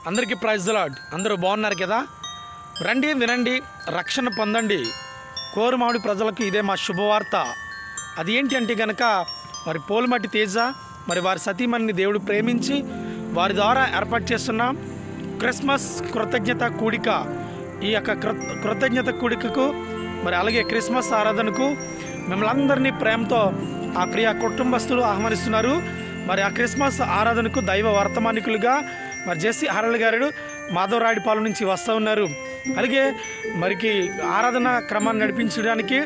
అందరికీ praise the lord. అందరూ బాగున్నారు కదా? రండి, వినండి, రక్షణ పొందండి. కోరుమామిడి ప్రజలకు ఇదే మా శుభవార్త. అది ఏంటి అంటే కనుక మరి పోలుమట్టి తేజ మరి వారి సతీమణిని దేవుడు ప్రేమించి వారి ద్వారా ఏర్పాటు చేస్తున్న క్రిస్మస్ కృతజ్ఞత కూడిక. ఈ యొక్క కృతజ్ఞత కూడికకు మరి అలాగే క్రిస్మస్ ఆరాధనకు మిమ్మల్ని అందరినీ ప్రేమతో ఆ ప్రియ కుటుంబస్తులు ఆహ్వానిస్తున్నారు. మరి ఆ క్రిస్మస్ ఆరాధనకు దైవ వర్తమానికులుగా మరి జెస్సీ హరళ్ గారు మాధవరాయుడిపాలెం నుంచి వస్తూ ఉన్నారు. అలాగే మరికి ఆరాధన క్రమాన్ని నడిపించడానికి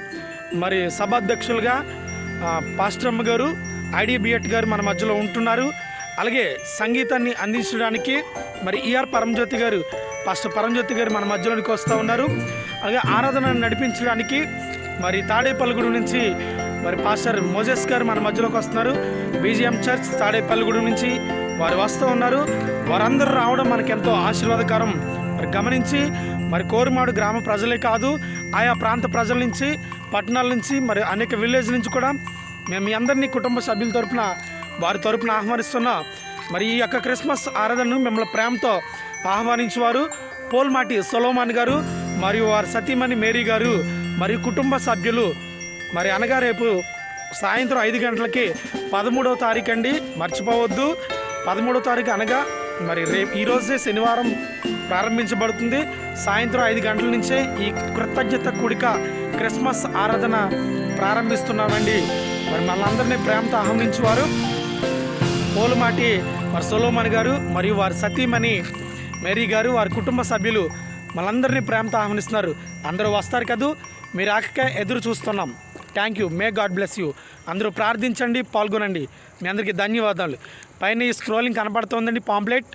మరి సభాధ్యక్షులుగా పాస్టర్ అమ్మ గారు, ఐడిబిఎట్ గారు మన మధ్యలో ఉంటున్నారు. అలాగే సంగీతాన్ని అందించడానికి మరి ఈఆర్ పరంజ్యోతి గారు, పాస్టర్ పరంజ్యోతి గారు మన మధ్యలోనికి వస్తూ ఉన్నారు. అలాగే ఆరాధన నడిపించడానికి మరి తాడేపల్లిగూడెం నుంచి మరి పాస్టర్ మోజెస్ గారు మన మధ్యలోకి వస్తున్నారు. బీజిఎం చర్చ్ తాడేపల్లిగూడెం నుంచి వారు వస్తూ ఉన్నారు. వారందరూ రావడం మనకెంతో ఆశీర్వాదకరం. మరి గమనించి మరి కోరుమాడు గ్రామ ప్రజలే కాదు, ఆయా ప్రాంత ప్రజల నుంచి, పట్టణాల నుంచి, మరి అనేక విలేజ్ నుంచి కూడా మేము మీ అందరినీ కుటుంబ సభ్యుల తరపున వారి తరపున ఆహ్వానిస్తున్నాం. మరి ఈ యొక్క క్రిస్మస్ ఆరాధనను మిమ్మల్ని ప్రేమతో ఆహ్వానించేవారు పోల్మాటి సొలోమాన్ గారు మరియు వారి సతీమణి మేరీ గారు మరియు కుటుంబ సభ్యులు. మరి అనగా రేపు సాయంత్రం 5 గంటలకి 13వ తారీఖు అండి, మర్చిపోవద్దు. 13వ తారీఖు అనగా మరి రేపు ఈరోజే శనివారం ప్రారంభించబడుతుంది. సాయంత్రం 5 గంటల నుంచే ఈ కృతజ్ఞత కూడిక క్రిస్మస్ ఆరాధన ప్రారంభిస్తున్నామండి. మరి మనందరినీ ప్రేమతో ఆహ్వానించేవారు పోలుమాటి మరి సొలోమన్ గారు మరియు వారి సతీమణి మేరీ గారు, వారి కుటుంబ సభ్యులు మనందరినీ ప్రేమతో ఆహ్వానిస్తున్నారు. అందరూ వస్తారు కదూ, మీరు ఆకకే ఎదురు చూస్తున్నాం. Thank you. May God bless you. అందరూ ప్రార్థించండి, పాల్గొనండి. మీ అందరికీ ధన్యవాదాలు. పైన ఈ స్క్రోలింగ్ కనపడుతోందండి పాంప్లెట్.